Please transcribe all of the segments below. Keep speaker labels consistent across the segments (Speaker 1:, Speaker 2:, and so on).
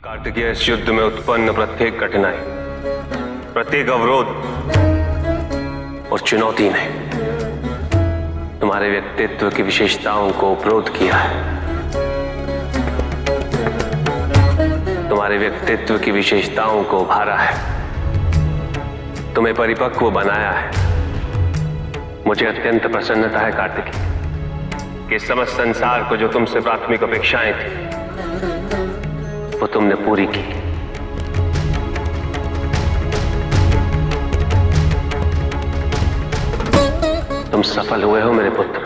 Speaker 1: कार्तिकेय, इस युद्ध में उत्पन्न प्रत्येक कठिनाई, प्रत्येक अवरोध और चुनौती ने तुम्हारे व्यक्तित्व की विशेषताओं को उपरोध किया है। तुम्हारे व्यक्तित्व की विशेषताओं को उभारा है, तुम्हें परिपक्व बनाया है। मुझे अत्यंत प्रसन्नता है कार्तिकेय कि समस्त संसार को जो तुमसे प्राथमिक अपेक्षाएं थी वो तुमने पूरी की। तुम सफल हुए हो मेरे पुत्र।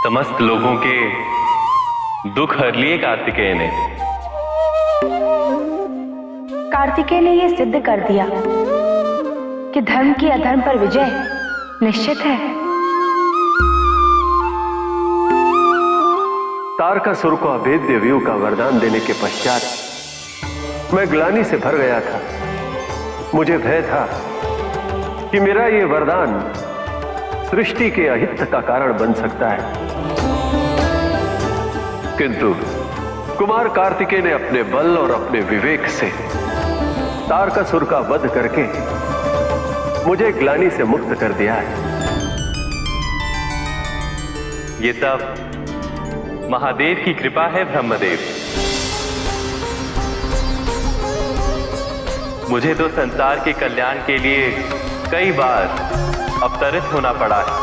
Speaker 2: समस्त लोगों के दुख हर लिए कार्तिकेय ने।
Speaker 3: कार्तिकेय ने यह सिद्ध कर दिया कि धर्म की अधर्म पर विजय निश्चित है।
Speaker 4: तारकासुर को अभेद्य व्यू का वरदान देने के पश्चात मैं ग्लानि से भर गया था। मुझे भय था कि मेरा यह वरदान सृष्टि के अहित का कारण बन सकता है, किंतु कुमार कार्तिकेय ने अपने बल और अपने विवेक से तारकासुर का वध करके मुझे ग्लानि से मुक्त कर दिया है।
Speaker 2: ये सब महादेव की कृपा है ब्रह्मदेव। मुझे तो संसार के कल्याण के लिए कई बार अवतरित होना पड़ा है,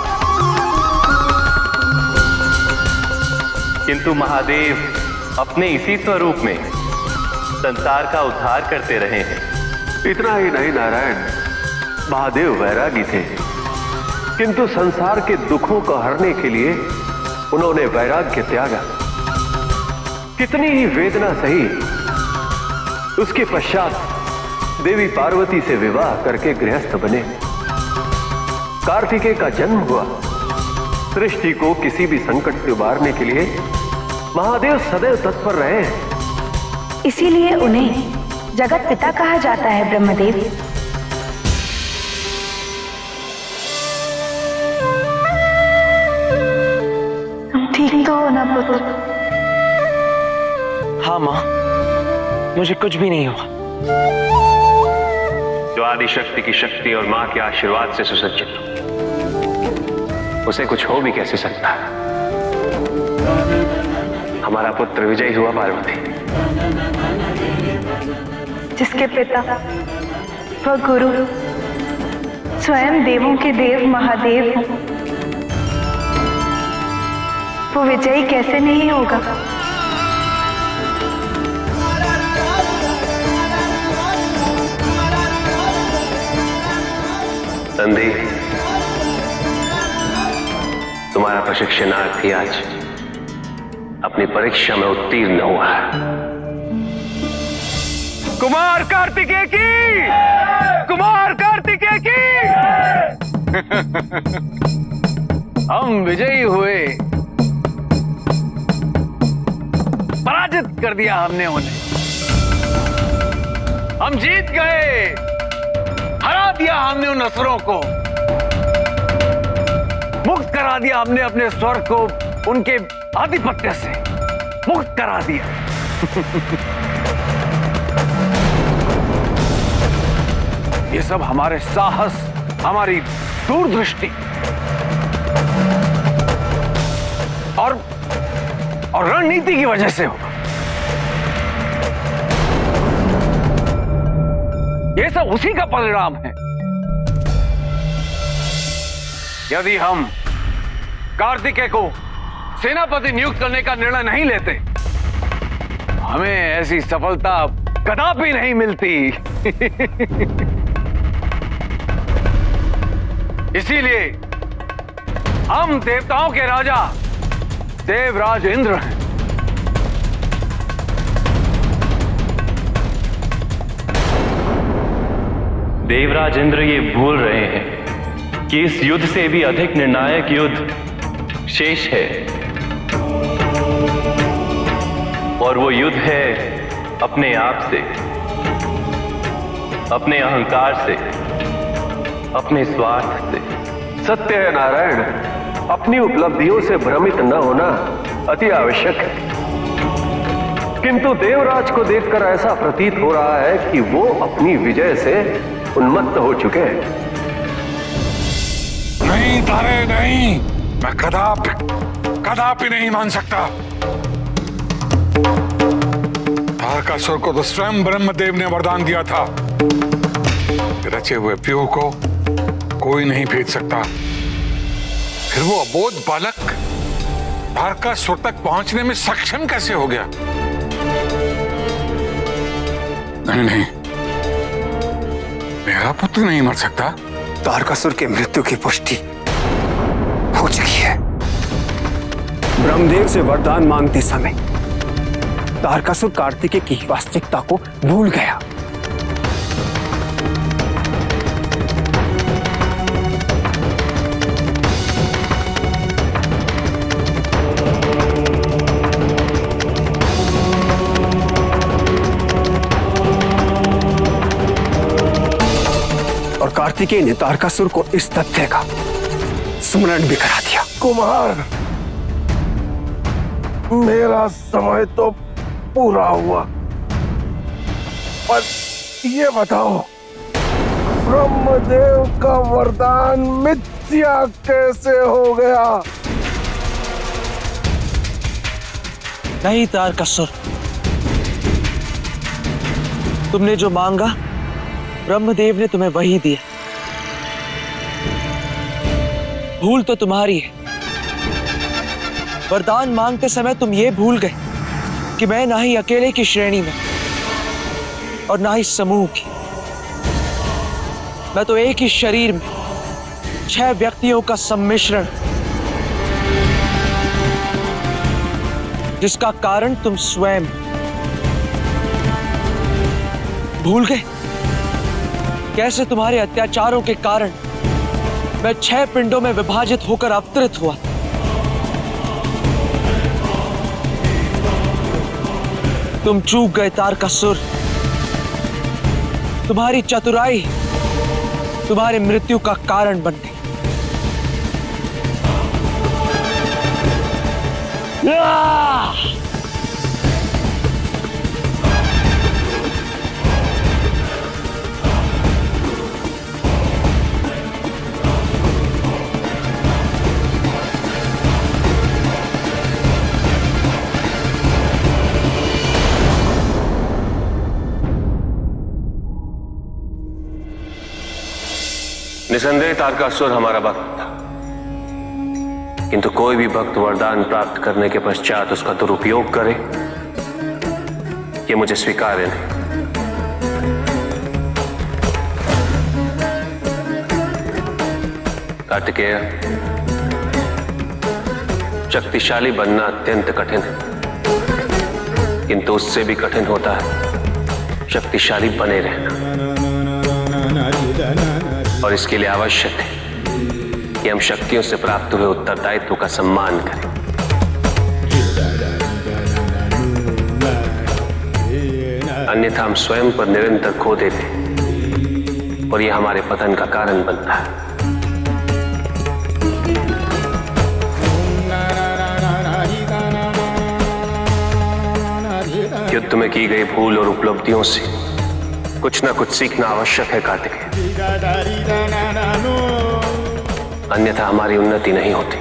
Speaker 2: किंतु महादेव अपने इसी स्वरूप में संसार का उद्धार करते रहे हैं।
Speaker 4: इतना ही नहीं नारायण, महादेव वैरागी थे, किंतु संसार के दुखों को हरने के लिए उन्होंने वैराग्य त्यागा। कितनी ही वेदना सही, उसके पश्चात देवी पार्वती से विवाह करके गृहस्थ बने। कार्तिकेय का जन्म हुआ। सृष्टि को किसी भी संकट से उबारने के लिए महादेव सदैव तत्पर रहे हैं।
Speaker 3: इसीलिए उन्हें जगत पिता कहा जाता है ब्रह्मदेव। तुम ठीक तो हो ना पुत्र?
Speaker 5: हाँ माँ, मुझे कुछ भी नहीं हुआ।
Speaker 1: जो आदिशक्ति की शक्ति और मां के आशीर्वाद से सुसज्जित हो, उसे कुछ हो भी कैसे सकता है। हमारा पुत्र विजयी हुआ पार्वती।
Speaker 3: जिसके पिता व गुरु स्वयं देवों के देव महादेव हैं, वो विजयी कैसे नहीं होगा?
Speaker 1: संधि, तुम्हारा प्रशिक्षणार्थी आज अपनी परीक्षा में उत्तीर्ण हुआ है।
Speaker 4: कुमार कार्तिकेय की, कुमार कार्तिकेय की। हम विजयी हुए, पराजित कर दिया हमने उन्हें। हम जीत गए, हरा दिया हमने उन असुरों को, मुक्त करा दिया हमने अपने स्वर्ग को उनके आधिपत्य से मुक्त करा दिया। ये सब हमारे साहस, हमारी दूरदृष्टि और रणनीति की वजह से होगा। ये सब उसी का परिणाम है। यदि हम कार्तिकेय को सेनापति नियुक्त करने का निर्णय नहीं लेते, हमें ऐसी सफलता कदापि नहीं मिलती। इसीलिए हम देवताओं के राजा देवराज इंद्र हैं।
Speaker 2: देवराज इंद्र ये भूल रहे हैं कि इस युद्ध से भी अधिक निर्णायक युद्ध शेष है, और वो युद्ध है अपने आप से, अपने अहंकार से, अपने स्वार्थ से।
Speaker 4: सत्य है नारायण, अपनी उपलब्धियों से भ्रमित न होना अति आवश्यक है। किंतु देवराज को देखकर ऐसा प्रतीत हो रहा है कि वो अपनी विजय से उन्मत्त हो चुके हैं।
Speaker 6: नहीं तारे नहीं, मैं कदापि नहीं मान सकता। तारकासुर को तो स्वयं ब्रह्मदेव ने वरदान दिया था, रचे हुए व्यूह को कोई नहीं भेज सकता। फिर वो अबोध बालक तारकासुर तक पहुंचने में सक्षम कैसे हो गया? नहीं, मेरा पुत्र नहीं मर सकता।
Speaker 7: तारकासुर के मृत्यु की पुष्टि हो चुकी है। ब्रह्मदेव से वरदान मांगते समय तारकासुर कार्तिकेय की वास्तविकता को भूल गया। और कार्तिकेय ने तारकासुर को इस तथ्य का स्मरण भी करा दिया।
Speaker 8: कुमार, मेरा समय तो पूरा हुआ, पर ये बताओ, ब्रह्मदेव का वरदान मिथ्या कैसे हो गया?
Speaker 5: नहीं तारकासुर, तुमने जो मांगा ब्रह्मदेव ने तुम्हें वही दिया। भूल तो तुम्हारी है। वरदान मांगते समय तुम ये भूल गए कि मैं ना ही अकेले की श्रेणी में और ना ही समूह की। मैं तो एक ही शरीर में 6 व्यक्तियों का सम्मिश्रण, जिसका कारण तुम स्वयं। भूल गए कैसे तुम्हारे अत्याचारों के कारण मैं 6 पिंडों में विभाजित होकर अवतरित हुआ। तुम चूक गए तारकासुर। तुम्हारी चतुराई तुम्हारी मृत्यु का कारण बन गई।
Speaker 1: निसंदेह तारकासुर हमारा भक्त था, किंतु कोई भी भक्त वरदान प्राप्त करने के पश्चात उसका दुरुपयोग करे, यह मुझे स्वीकार्य नहीं। कार्तिकेय, शक्तिशाली बनना अत्यंत कठिन है, किंतु उससे भी कठिन होता है शक्तिशाली बने रहना। और इसके लिए आवश्यक है कि हम शक्तियों से प्राप्त हुए उत्तरदायित्व का सम्मान करें। अन्यथा हम स्वयं पर निरंतर खो देते और यह हमारे पतन का कारण बनता है। युद्ध में की गई भूल और उपलब्धियों से कुछ ना कुछ सीखना आवश्यक है कार्तिकेय, अन्यथा हमारी उन्नति नहीं होती।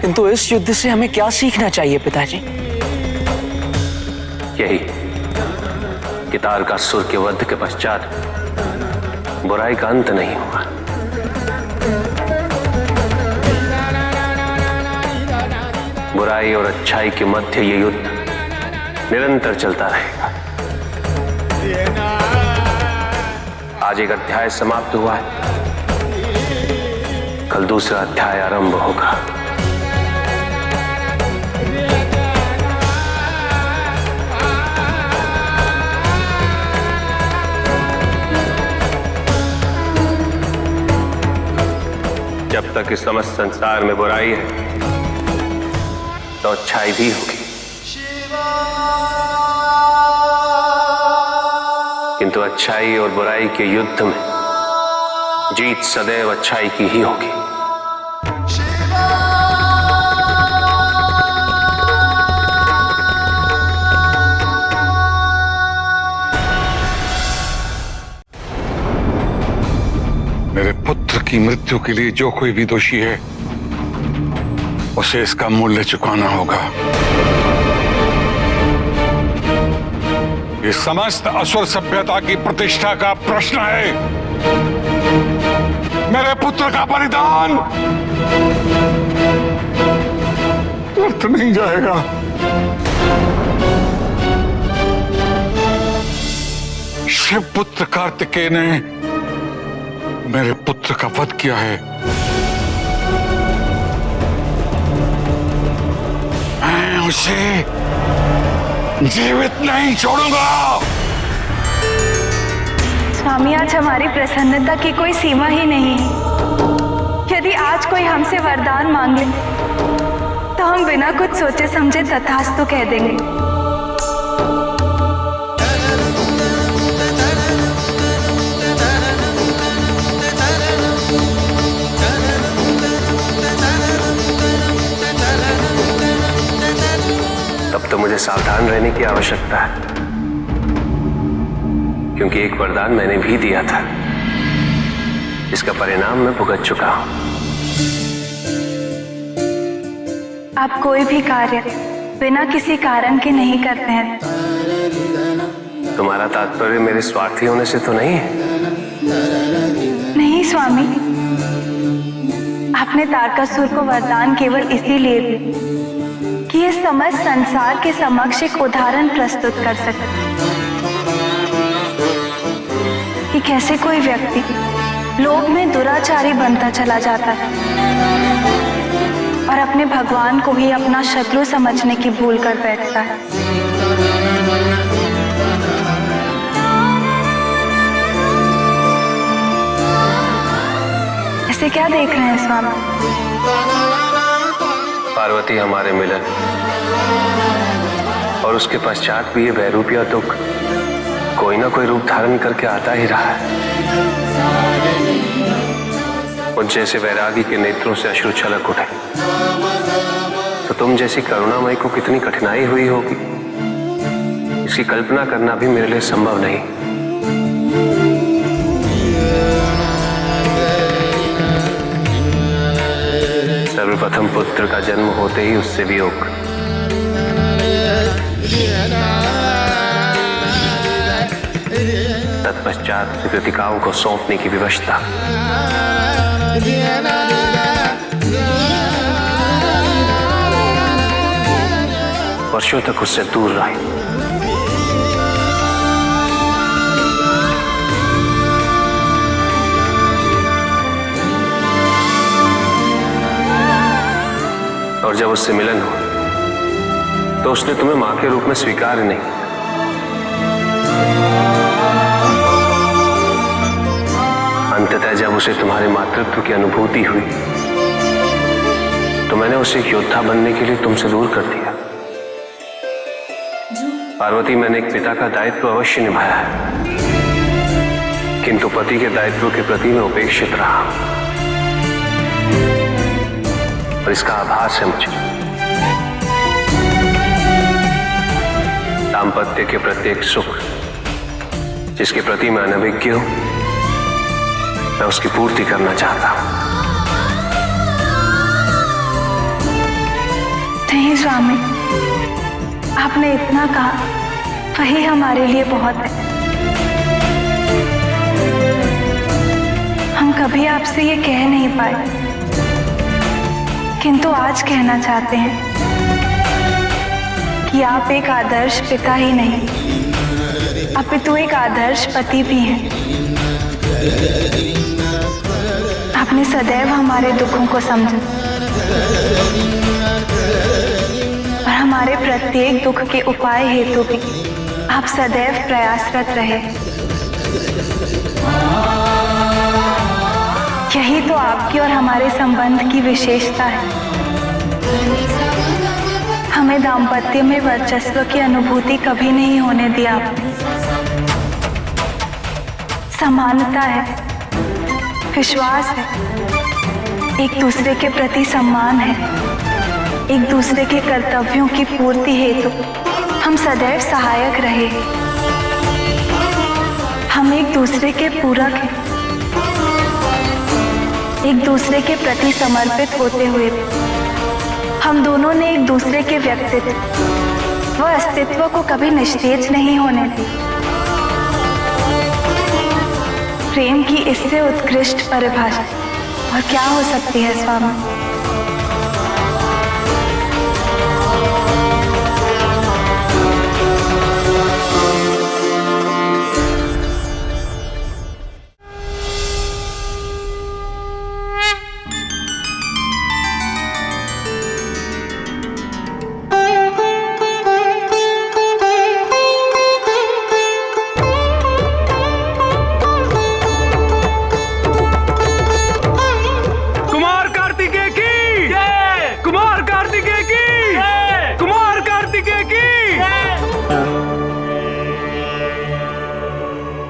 Speaker 5: किंतु इस युद्ध से हमें क्या सीखना चाहिए पिताजी?
Speaker 1: यही कि तारकासुर के वध के पश्चात बुराई का अंत नहीं हुआ। बुराई और अच्छाई के मध्य ये युद्ध निरंतर चलता रहेगा। आज एक अध्याय समाप्त हुआ है, कल दूसरा अध्याय आरंभ होगा। जब तक इस समस्त संसार में बुराई है तो अच्छाई भी होगी, किंतु अच्छाई और बुराई के युद्ध में जीत सदैव अच्छाई की ही होगी।
Speaker 6: मेरे पुत्र की मृत्यु के लिए जो कोई भी दोषी है उसे इसका मूल्य चुकाना होगा। ये समस्त असुर सभ्यता की प्रतिष्ठा का प्रश्न है। मेरे पुत्र का बलिदान व्यर्थ नहीं जाएगा। शिवपुत्र कार्तिकेय ने मेरे पुत्र का वध किया है। मैं उसे जीवित नहीं छोड़ूंगा।
Speaker 3: स्वामी, आज हमारी प्रसन्नता की कोई सीमा ही नहीं है। यदि आज कोई हमसे वरदान मांग ले तो हम बिना कुछ सोचे समझे तथास्तु कह देंगे।
Speaker 1: तब तो मुझे सावधान रहने की आवश्यकता है, क्योंकि एक वरदान मैंने भी दिया था, इसका परिणाम मैं भुगत चुका हूं।
Speaker 3: आप कोई भी कार्य बिना किसी कारण के नहीं करते हैं।
Speaker 1: तुम्हारा तात्पर्य मेरे स्वार्थी होने से तो नहीं है?
Speaker 3: नहीं स्वामी, आपने तारकासुर को वरदान केवल इसीलिए दी कि ये समस्त संसार के समक्ष एक उदाहरण प्रस्तुत कर सके कि कैसे कोई व्यक्ति लोभ में दुराचारी बनता चला जाता है और अपने भगवान को ही अपना शत्रु समझने की भूल कर बैठता है। ऐसे क्या देख रहे हैं स्वामी?
Speaker 1: पार्वती हमारे मिलन और उसके पश्चात भी ये वैरूपिया दुख कोई ना कोई रूप धारण करके आता ही रहा है। उन जैसे वैरागी के नेत्रों से अश्रु छलक उठे तो तुम जैसी करुणामयी को कितनी कठिनाई हुई होगी, इसकी कल्पना करना भी मेरे लिए संभव नहीं। सर्वप्रथम पुत्र का जन्म होते ही उससे वियोग, तत्पश्चात कृतिकाओं को सौंपने की विवशता, वर्षों तक उससे दूर रहे। और जब उससे मिलन हो तो उसने तुम्हें मां के रूप में स्वीकार नहीं किया। अंततः जब उसे तुम्हारे मातृत्व की अनुभूति हुई तो मैंने उसे एक योद्धा बनने के लिए तुमसे दूर कर दिया। पार्वती, मैंने एक पिता का दायित्व अवश्य निभाया है, किंतु पति के दायित्व के प्रति मैं उपेक्षित रहा और इसका आभास है मुझे। दाम्पत्य के प्रत्येक सुख जिसके प्रति मैं अनभिज्ञ हूं, मैं उसकी पूर्ति करना चाहता हूं।
Speaker 3: नहीं स्वामी, आपने इतना कहा वही हमारे लिए बहुत है। हम कभी आपसे ये कह नहीं पाए, किंतु आज कहना चाहते हैं कि आप एक आदर्श पिता ही नहीं, अपितु एक आदर्श पति भी हैं। आपने सदैव हमारे दुखों को समझा और हमारे प्रत्येक दुख के उपाय हेतु भी आप सदैव प्रयासरत रहे। यही तो आपकी और हमारे संबंध की विशेषता है। हमें दाम्पत्य में वर्चस्व की अनुभूति कभी नहीं होने दिया आपने। समानता है, विश्वास है, एक दूसरे के प्रति सम्मान है, एक दूसरे के कर्तव्यों की पूर्ति हेतु हम सदैव सहायक रहे। हम एक दूसरे के पूरक हैं, एक दूसरे के प्रति समर्पित होते हुए हम दोनों ने एक दूसरे के व्यक्तित्व व अस्तित्व को कभी निस्तेज नहीं होने दी। प्रेम की इससे उत्कृष्ट परिभाषा और क्या हो सकती है स्वामी?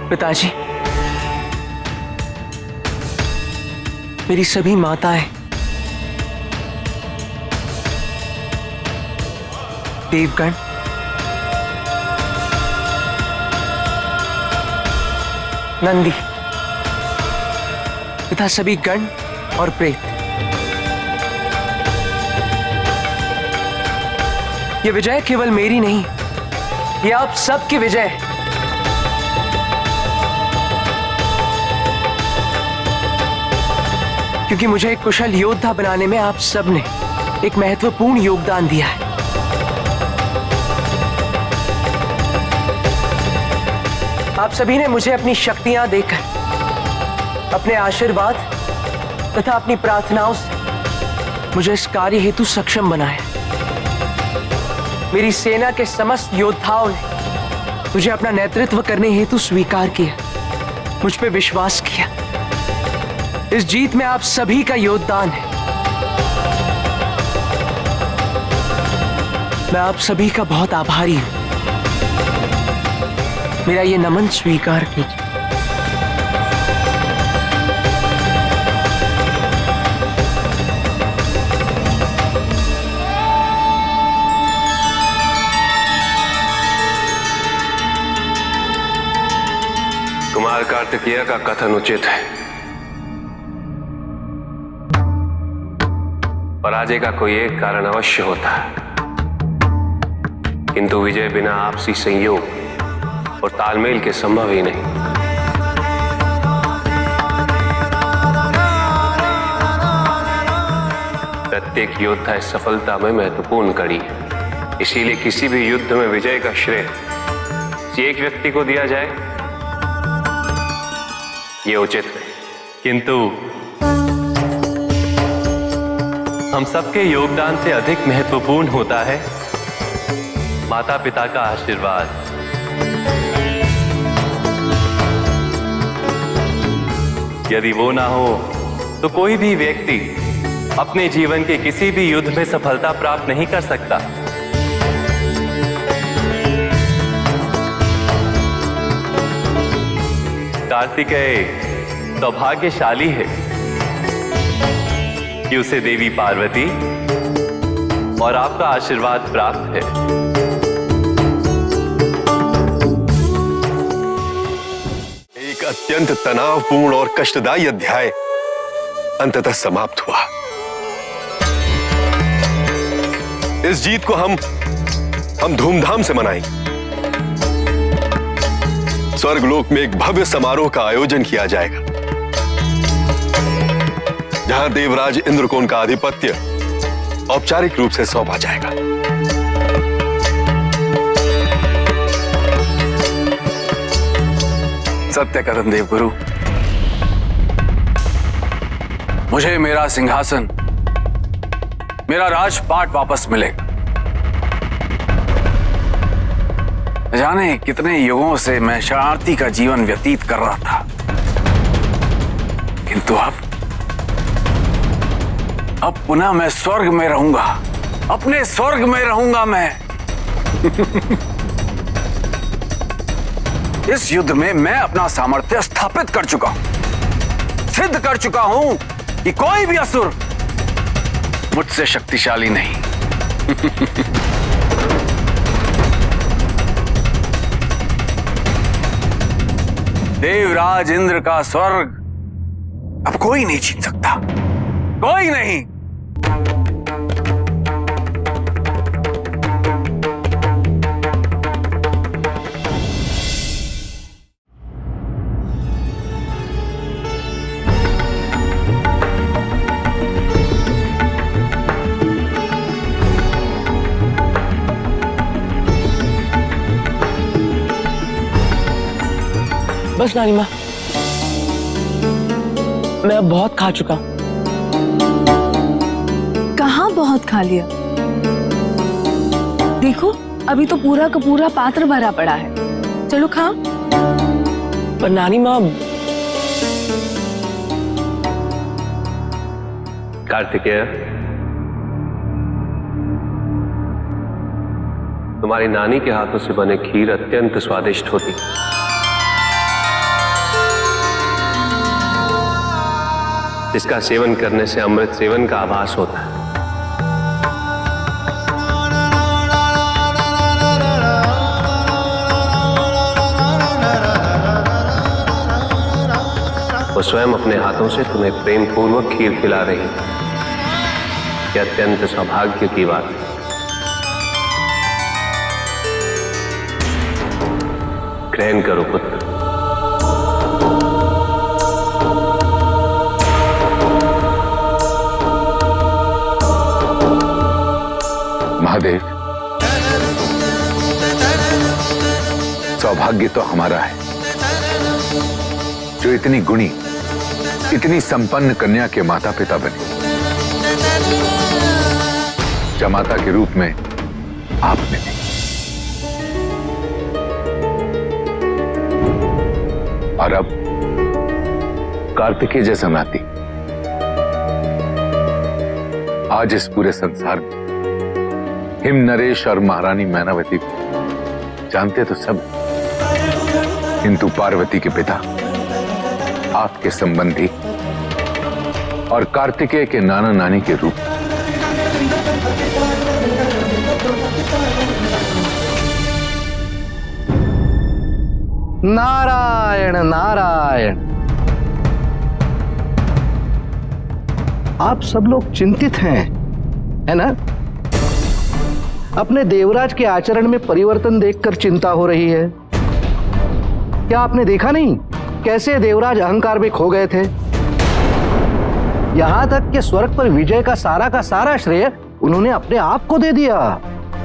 Speaker 5: पिताजी, मेरी सभी माताएं, देवगण, नंदी तथा सभी गण और प्रेत, ये विजय केवल मेरी नहीं, ये आप सबकी विजय है। क्योंकि मुझे एक कुशल योद्धा बनाने में आप सब ने एक महत्वपूर्ण योगदान दिया है। आप सभी ने मुझे अपनी शक्तियां देकर, अपने आशीर्वाद तथा अपनी प्रार्थनाओं से मुझे इस कार्य हेतु सक्षम बनाया। मेरी सेना के समस्त योद्धाओं ने मुझे अपना नेतृत्व करने हेतु स्वीकार किया, मुझ पे विश्वास किया। इस जीत में आप सभी का योगदान है। मैं आप सभी का बहुत आभारी हूं। मेरा ये नमन स्वीकार कीजिए।
Speaker 1: कुमार कार्तिकेय का कथन उचित है। पराजय का कोई एक कारण अवश्य होता है, किंतु विजय बिना आपसी संयोग और तालमेल के संभव ही नहीं। प्रत्येक योद्धा इस सफलता में महत्वपूर्ण कड़ी है। इसीलिए किसी भी युद्ध में विजय का श्रेय किसी एक व्यक्ति को दिया जाए, यह उचित है।
Speaker 2: किंतु हम सबके योगदान से अधिक महत्वपूर्ण होता है माता पिता का आशीर्वाद। यदि वो ना हो तो कोई भी व्यक्ति अपने जीवन के किसी भी युद्ध में सफलता प्राप्त नहीं कर सकता। कार्तिकेय सौभाग्यशाली है कि उसे देवी पार्वती और आपका आशीर्वाद प्राप्त है।
Speaker 4: एक अत्यंत तनावपूर्ण और कष्टदायी अध्याय अंततः समाप्त हुआ। इस जीत को हम धूमधाम से मनाएंगे। स्वर्गलोक में एक भव्य समारोह का आयोजन किया जाएगा, जहां देवराज इंद्र को उनका आधिपत्य औपचारिक रूप से सौंपा जाएगा।
Speaker 9: सत्य कथन देवगुरु, मुझे मेरा सिंहासन, मेरा राजपाट वापस मिलेगा। जाने कितने युगों से मैं शरणार्थी का जीवन व्यतीत कर रहा था, किंतु अब पुनः मैं स्वर्ग में रहूंगा, अपने स्वर्ग में रहूंगा मैं। इस युद्ध में मैं अपना सामर्थ्य स्थापित कर चुका हूं, सिद्ध कर चुका हूं कि कोई भी असुर मुझसे शक्तिशाली नहीं। देवराज इंद्र का स्वर्ग अब कोई नहीं छीन सकता, कोई नहीं।
Speaker 5: बस नानी माँ, मैं अब बहुत खा चुका हूं।
Speaker 10: कहाँ बहुत खा लिया? देखो अभी तो पूरा का पूरा पात्र भरा पड़ा है, चलो खाओ।
Speaker 5: पर नानी माँ,
Speaker 1: कार्तिकेय, तुम्हारी नानी के हाथों से बने खीर अत्यंत स्वादिष्ट होती। इसका सेवन करने से अमृत सेवन का आभास होता है। वो स्वयं अपने हाथों से तुम्हें प्रेम पूर्वक खीर खिला रही है। यह अत्यंत सौभाग्य की बात है। ग्रहण करो पुत्र।
Speaker 6: महादेव, सौभाग्य तो हमारा है जो इतनी गुणी, इतनी संपन्न कन्या के माता पिता बने। जमाता के रूप में आपने भी। और अब कार्तिकेय जैसा नाती आज इस पूरे संसार में हिम नरेश और महारानी मैनावती जानते तो सब, किंतु पार्वती के पिता, आपके संबंधी और कार्तिकेय के नाना नानी के रूप
Speaker 8: नारायण नारायण। आप सब लोग चिंतित हैं, है ना? अपने देवराज के आचरण में परिवर्तन देखकर चिंता हो रही है। क्या आपने देखा नहीं कैसे देवराज अहंकार में खो गए थे? यहां तक कि स्वर्ग पर विजय का सारा श्रेय उन्होंने अपने आप को दे दिया।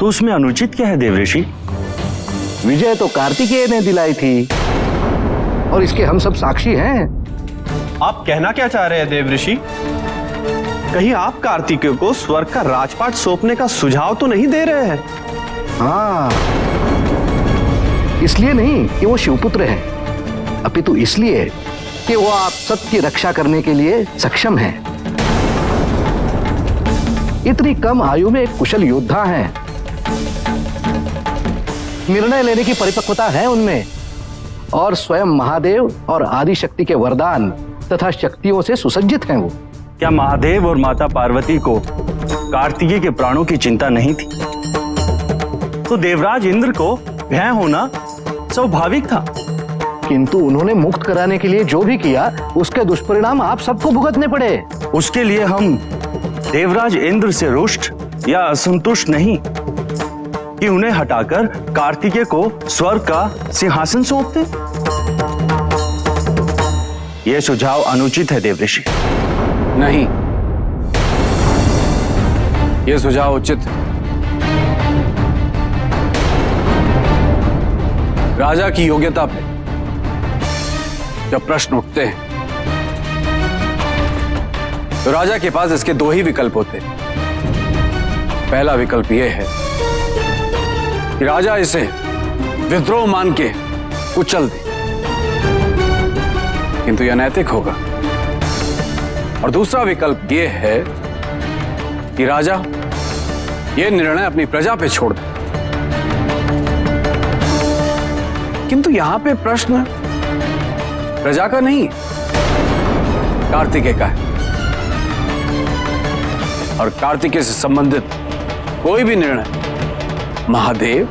Speaker 2: तो उसमें अनुचित क्या है देवऋषि?
Speaker 8: विजय तो कार्तिकेय ने दिलाई थी और इसके हम सब साक्षी हैं।
Speaker 11: आप कहना क्या चाह रहे हैं देवऋषि? कहीं आप कार्तिकेय को स्वर्ग का राजपाट सौंपने का सुझाव तो नहीं दे रहे हैं?
Speaker 8: हाँ, इसलिए नहीं कि वो शिवपुत्र हैं, अपितु इसलिए कि वो आप सबकी रक्षा करने के लिए सक्षम हैं। इतनी कम आयु में एक कुशल योद्धा हैं, निर्णय लेने की परिपक्वता है उनमें, और स्वयं महादेव और आदि शक्ति के वरदान तथा शक्तियों से सुसज्जित हैं वो।
Speaker 2: क्या महादेव और माता पार्वती को कार्तिकेय के प्राणों की चिंता नहीं थी? तो देवराज इंद्र को भय होना स्वाभाविक था।
Speaker 8: किंतु उन्होंने मुक्त कराने के लिए जो भी किया उसके दुष्परिणाम आप सबको भुगतने पड़े।
Speaker 2: उसके लिए हम देवराज इंद्र से रुष्ट या असंतुष्ट नहीं कि उन्हें हटाकर कार्तिकेय को स्वर्ग का सिंहासन सौंपते। यह सुझाव अनुचित है देवऋषि।
Speaker 9: नहीं, यह सुझाव उचित है। राजा की योग्यता पे जब प्रश्न उठते हैं तो राजा के पास इसके दो ही विकल्प होते हैं। पहला विकल्प यह है कि राजा इसे विद्रोह मान के कुचल दे, किंतु यह नैतिक होगा। और दूसरा विकल्प यह है कि राजा यह निर्णय अपनी प्रजा पे छोड़ दे, किंतु यहां पे प्रश्न प्रजा का नहीं, कार्तिकेय का है। और कार्तिकेय से संबंधित कोई भी निर्णय महादेव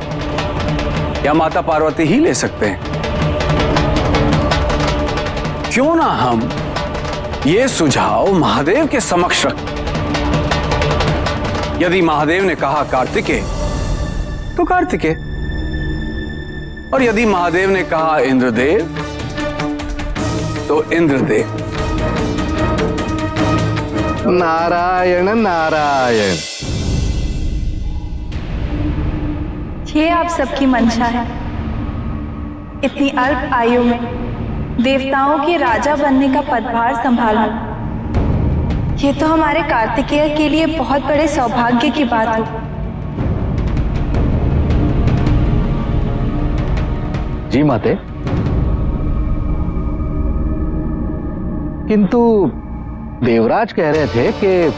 Speaker 9: या माता पार्वती ही ले सकते हैं। क्यों ना हम ये सुझाव महादेव के समक्ष रखें। यदि महादेव ने कहा कार्तिकेय तो कार्तिकेय, और यदि महादेव ने कहा इंद्रदेव तो इंद्रदेव।
Speaker 8: नारायण नारायण।
Speaker 3: ये आप सबकी मंशा है। इतनी अल्प आयु में देवताओं के राजा बनने का पदभार संभालना, ये तो हमारे कार्तिकेय के लिए बहुत बड़े सौभाग्य की बात है।
Speaker 8: जी माते, किंतु देवराज कह रहे थे कि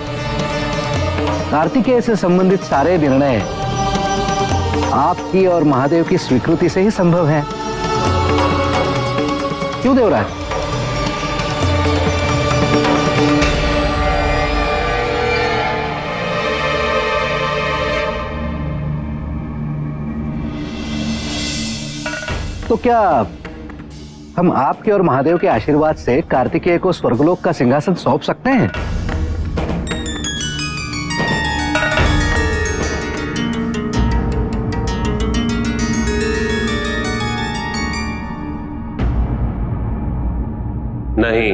Speaker 8: कार्तिकेय से संबंधित सारे निर्णय आपकी और महादेव की स्वीकृति से ही संभव है। क्यों देवराज? तो क्या हम आपके और महादेव के आशीर्वाद से कार्तिकेय को स्वर्गलोक का सिंहासन सौंप सकते हैं?
Speaker 1: नहीं।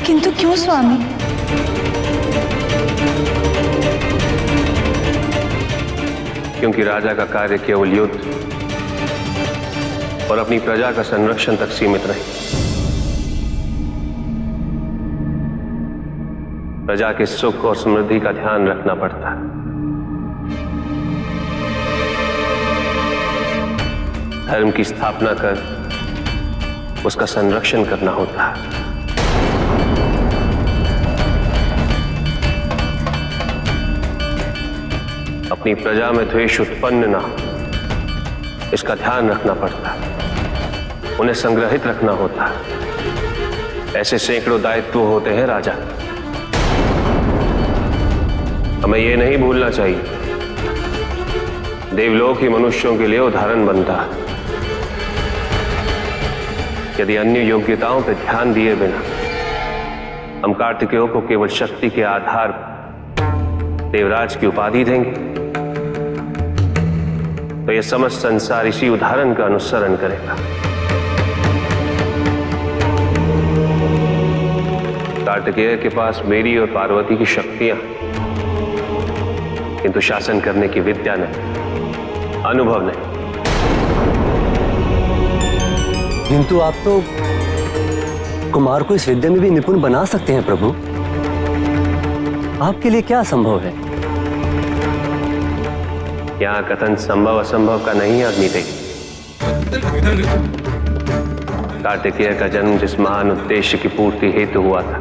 Speaker 3: किंतु क्यों स्वामी?
Speaker 1: क्योंकि राजा का कार्य केवल युद्ध और अपनी प्रजा का संरक्षण तक सीमित नहीं। प्रजा के सुख और समृद्धि का ध्यान रखना पड़ता है। धर्म की स्थापना कर उसका संरक्षण करना होता है। अपनी प्रजा में द्वेष उत्पन्न ना हो, इसका ध्यान रखना पड़ता है। उन्हें संग्रहित रखना होता है। ऐसे सैकड़ों दायित्व होते हैं राजा। हमें यह नहीं भूलना चाहिए, देवलोक ही मनुष्यों के लिए उदाहरण बनता है। यदि अन्य योग्यताओं पर ध्यान दिए बिना हम कार्तिकेय को केवल शक्ति के आधार पर देवराज की उपाधि देंगे तो यह समस्त संसार इसी उदाहरण का अनुसरण करेगा। कार्तिकेय के पास मेरी और पार्वती की शक्तियां, किंतु शासन करने की विद्या नहीं, अनुभव नहीं।
Speaker 12: किंतु आप तो कुमार को इस विद्या में भी निपुण बना सकते हैं प्रभु। आपके लिए क्या संभव है?
Speaker 1: यहां कथन संभव असंभव का नहीं अग्नि देगी। कार्तिकेय का जन्म जिस महान उद्देश्य की पूर्ति हेतु हुआ था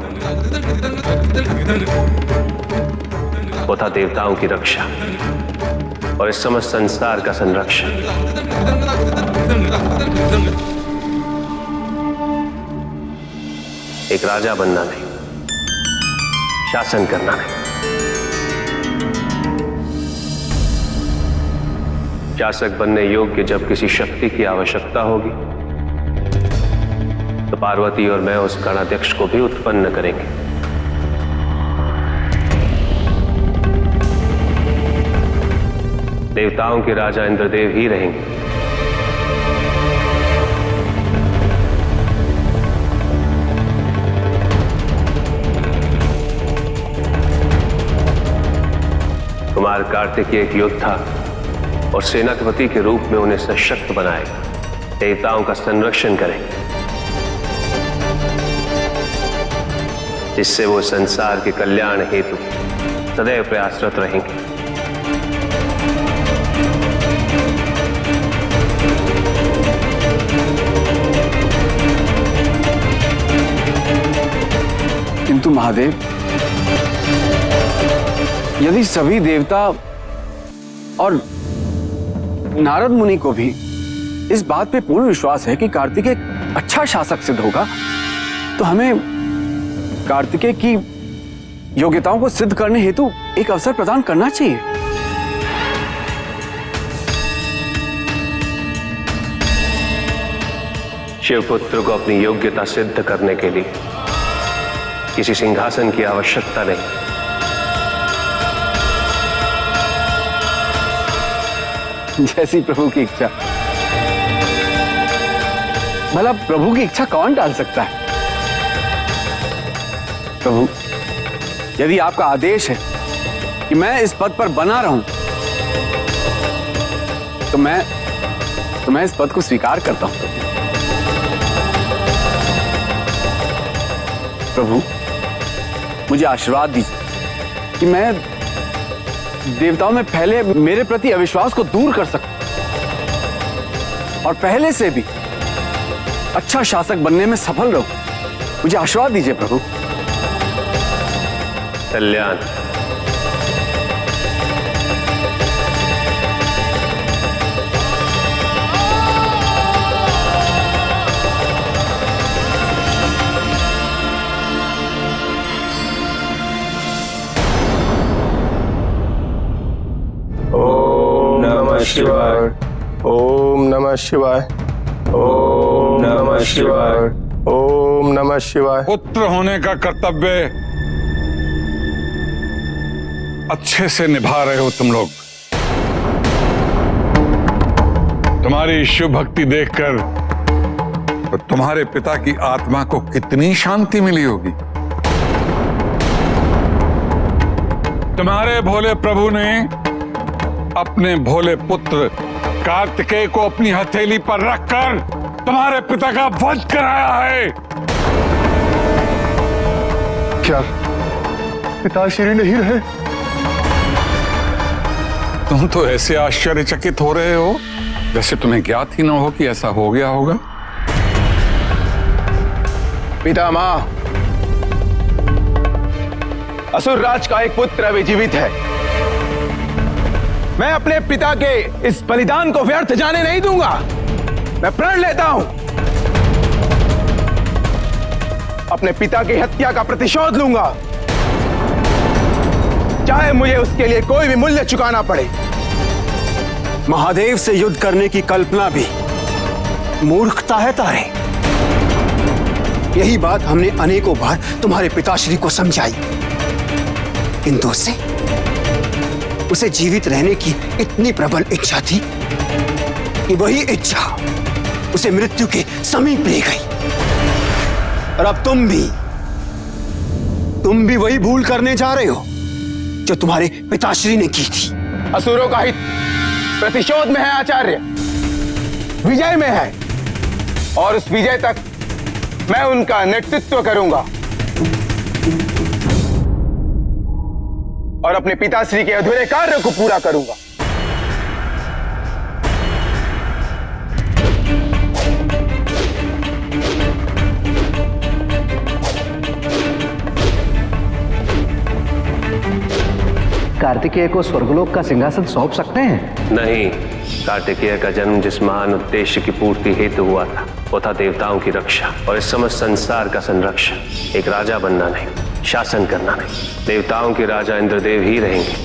Speaker 1: वो था देवताओं की रक्षा और इस समस्त संसार का संरक्षण। एक राजा बनना नहीं, शासन करना नहीं। शासक बनने योग्य जब किसी शक्ति की आवश्यकता होगी तो पार्वती और मैं उस गणाध्यक्ष को भी उत्पन्न करेंगे। देवताओं के राजा इंद्रदेव ही रहेंगे। कुमार कार्तिकेय एक योद्धा और सेनापति के रूप में उन्हें सशक्त बनाएगा, देवताओं का संरक्षण करेंगे, जिससे वो संसार के कल्याण हेतु सदैव प्रयासरत रहेंगे।
Speaker 9: किंतु महादेव, यदि सभी देवता और नारद मुनि को भी इस बात पे पूर्ण विश्वास है कि कार्तिकेय अच्छा शासक सिद्ध होगा, तो हमें कार्तिकेय की योग्यताओं को सिद्ध करने हेतु एक अवसर प्रदान करना चाहिए।
Speaker 1: शिवपुत्र को अपनी योग्यता सिद्ध करने के लिए किसी सिंहासन की आवश्यकता नहीं।
Speaker 9: जैसी प्रभु की इच्छा। भला प्रभु की इच्छा कौन टाल सकता है? प्रभु, यदि आपका आदेश है कि मैं इस पद पर बना रहूं, तो मैं इस पद को स्वीकार करता हूं। प्रभु, मुझे आशीर्वाद दीजिए कि मैं देवताओं में फैले मेरे प्रति अविश्वास को दूर कर सकूं और पहले से भी अच्छा शासक बनने में सफल रहूं। मुझे आशीर्वाद दीजिए प्रभु।
Speaker 1: कल्याण।
Speaker 13: ओम नमः शिवाय। ओम नमः शिवाय। ओम नमः शिवाय। ओम नमः शिवाय।
Speaker 6: पुत्र होने का कर्तव्य अच्छे से निभा रहे हो तुम लोग। तुम्हारी शिव भक्ति देखकर तो तुम्हारे पिता की आत्मा को कितनी शांति मिली होगी। तुम्हारे भोले प्रभु ने अपने भोले पुत्र कार्तिकेय को अपनी हथेली पर रखकर तुम्हारे पिता का वध कराया है।
Speaker 13: क्या पिताश्री नहीं रहे?
Speaker 6: तुम तो ऐसे आश्चर्यचकित हो रहे हो जैसे तुम्हें ज्ञात ही न हो कि ऐसा हो गया होगा।
Speaker 13: पितामह, असुरराज का एक पुत्र अभी जीवित है। मैं अपने पिता के इस बलिदान को व्यर्थ जाने नहीं दूंगा। मैं प्रण लेता हूं, अपने पिता की हत्या का प्रतिशोध लूंगा, चाहे मुझे उसके लिए कोई भी मूल्य चुकाना पड़े।
Speaker 7: महादेव से युद्ध करने की कल्पना भी मूर्खता है तारे। यही बात हमने अनेकों बार तुम्हारे पिताश्री को समझाई, किंतु उसे जीवित रहने की इतनी प्रबल इच्छा थी कि वही इच्छा उसे मृत्यु के समीप ले गई। और अब तुम भी वही भूल करने जा रहे हो जो तुम्हारे पिताश्री ने की थी।
Speaker 13: असुरों का हित प्रतिशोध में है आचार्य, विजय में है, और उस विजय तक मैं उनका नेतृत्व करूंगा और अपने पिताश्री के अधूरे कार्य को पूरा करूंगा।
Speaker 8: कार्तिकेय को स्वर्गलोक का सिंहासन सौंप सकते हैं?
Speaker 1: नहीं, कार्तिकेय का जन्म जिस महान उद्देश्य की पूर्ति हेतु हुआ था वो था देवताओं की रक्षा और इस समस्त संसार का संरक्षण। एक राजा बनना नहीं, शासन करना नहीं। देवताओं के राजा इंद्रदेव ही रहेंगे।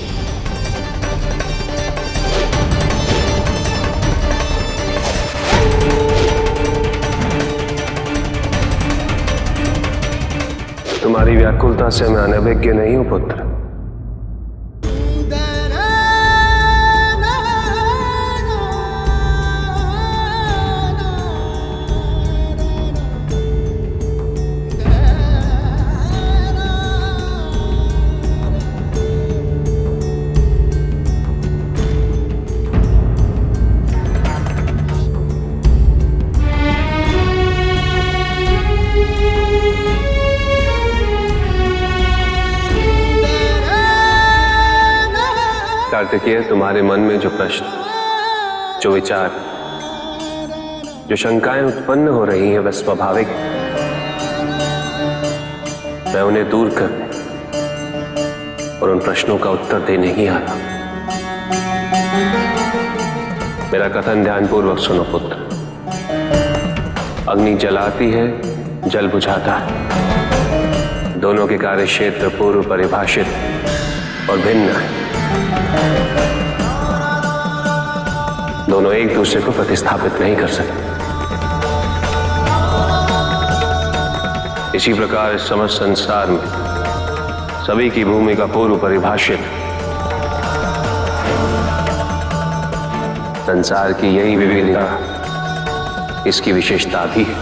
Speaker 1: तुम्हारी व्याकुलता से मैं अनभिज्ञ नहीं हूं पुत्र। कार्तिकेय, तुम्हारे मन में जो प्रश्न, जो विचार, जो शंकाएं उत्पन्न हो रही हैं वह स्वाभाविक है। मैं उन्हें दूर करने और उन प्रश्नों का उत्तर देने ही आया। मेरा कथन ध्यानपूर्वक सुनो पुत्र। अग्नि जलाती है, जल बुझाता है। दोनों के कार्य क्षेत्र पूर्व परिभाषित और भिन्न है। दोनों एक दूसरे को प्रतिस्थापित नहीं कर सकते। इसी प्रकार इस समस्त संसार में सभी की भूमिका पूर्व परिभाषित। संसार की यही विविधता इसकी विशेषता भी है।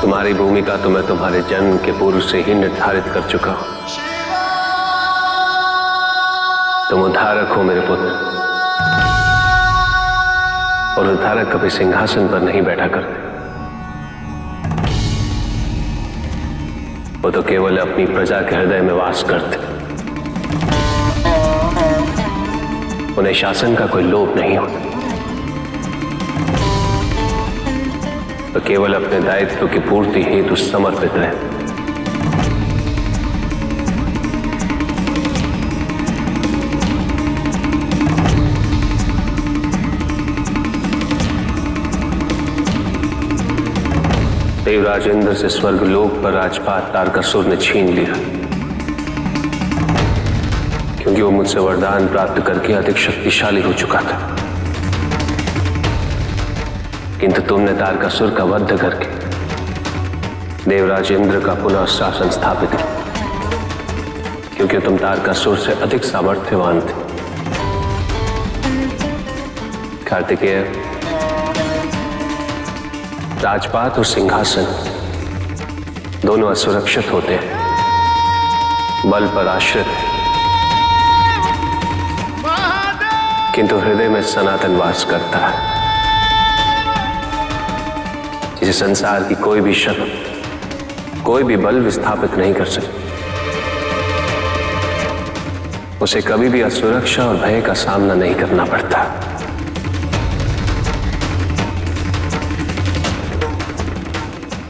Speaker 1: तुम्हारी भूमिका तो मैं तुम्हारे जन्म के पूर्व से ही निर्धारित कर चुका हूं। तुम उद्धारक हो मेरे पुत्र, और उद्धारक कभी सिंहासन पर नहीं बैठा करते। वो तो केवल अपनी प्रजा के हृदय में वास करते। उन्हें शासन का कोई लोभ नहीं होता। तो केवल अपने दायित्व की पूर्ति हेतु समर्पित रहे। देवराज इंद्र से स्वर्गलोक पर राजपाट तारकासुर ने छीन लिया, क्योंकि वो मुझसे वरदान प्राप्त करके अधिक शक्तिशाली हो चुका था। किंतु तुमने तारकासुर का वध करके देवराज इंद्र का पुनः शासन स्थापित किया, क्योंकि तुम तारकासुर से अधिक सामर्थ्यवान थे। कार्तिकेय, राजपाट और सिंहासन दोनों असुरक्षित होते हैं, बल पर आश्रित है, किंतु हृदय में सनातन वास करता है, जिसे संसार की कोई भी शक्ति, कोई भी बल विस्थापित नहीं कर सकती। उसे कभी भी असुरक्षा और भय का सामना नहीं करना पड़ता।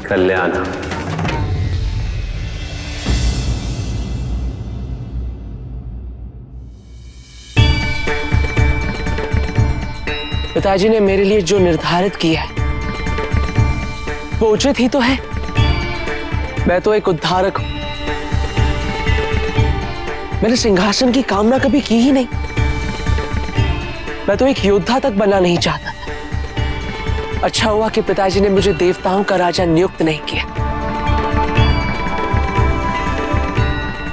Speaker 1: कल्याण।
Speaker 5: पिताजी ने मेरे लिए जो निर्धारित किया है वो उचित ही तो है। मैं तो एक उद्धारक हूं। मैंने सिंहासन की कामना कभी की ही नहीं। मैं तो एक योद्धा तक बनना नहीं चाहता था। अच्छा हुआ कि पिताजी ने मुझे देवताओं का राजा नियुक्त नहीं किया।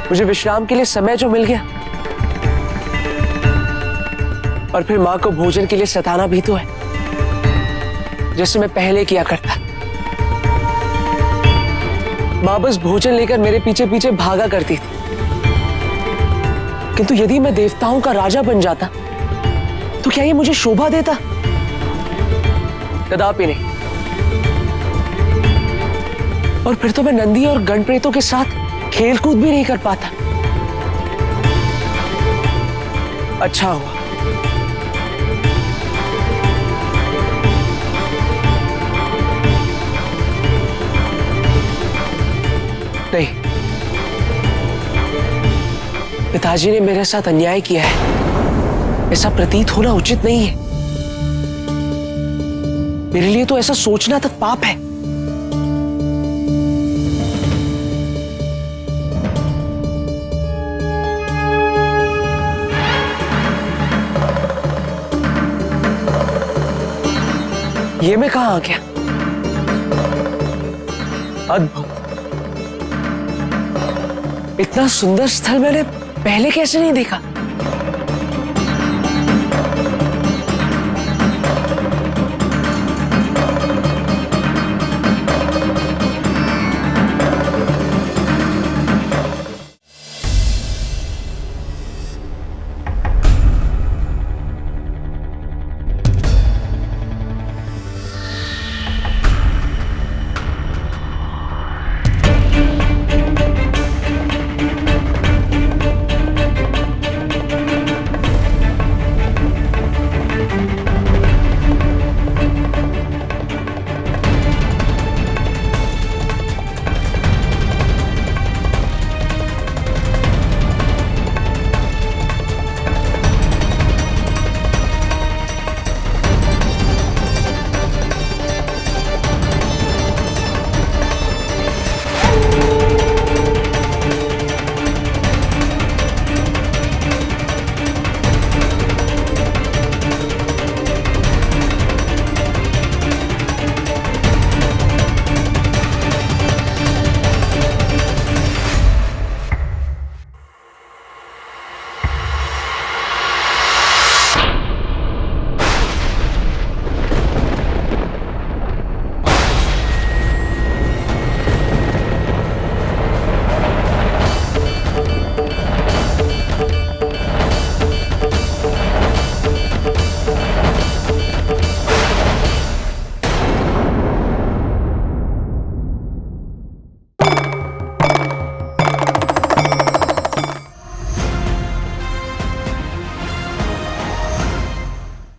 Speaker 5: मुझे विश्राम के लिए समय जो मिल गया, और फिर मां को भोजन के लिए सताना भी तो है, जैसे मैं पहले किया करता। मां बस भोजन लेकर मेरे पीछे पीछे भागा करती थी। किंतु यदि मैं देवताओं का राजा बन जाता तो क्या ये मुझे शोभा देता? कदापि नहीं। और फिर तो मैं नंदी और गणप्रेतों के साथ खेलकूद भी नहीं कर पाता। अच्छा हुआ नहीं, पिताजी ने मेरे साथ अन्याय किया है, ऐसा प्रतीत होना उचित नहीं है। मेरे लिए तो ऐसा सोचना तक पाप है। ये मैं कहां आ गया? अद्भुत! इतना सुंदर स्थल मैंने पहले कैसे नहीं देखा?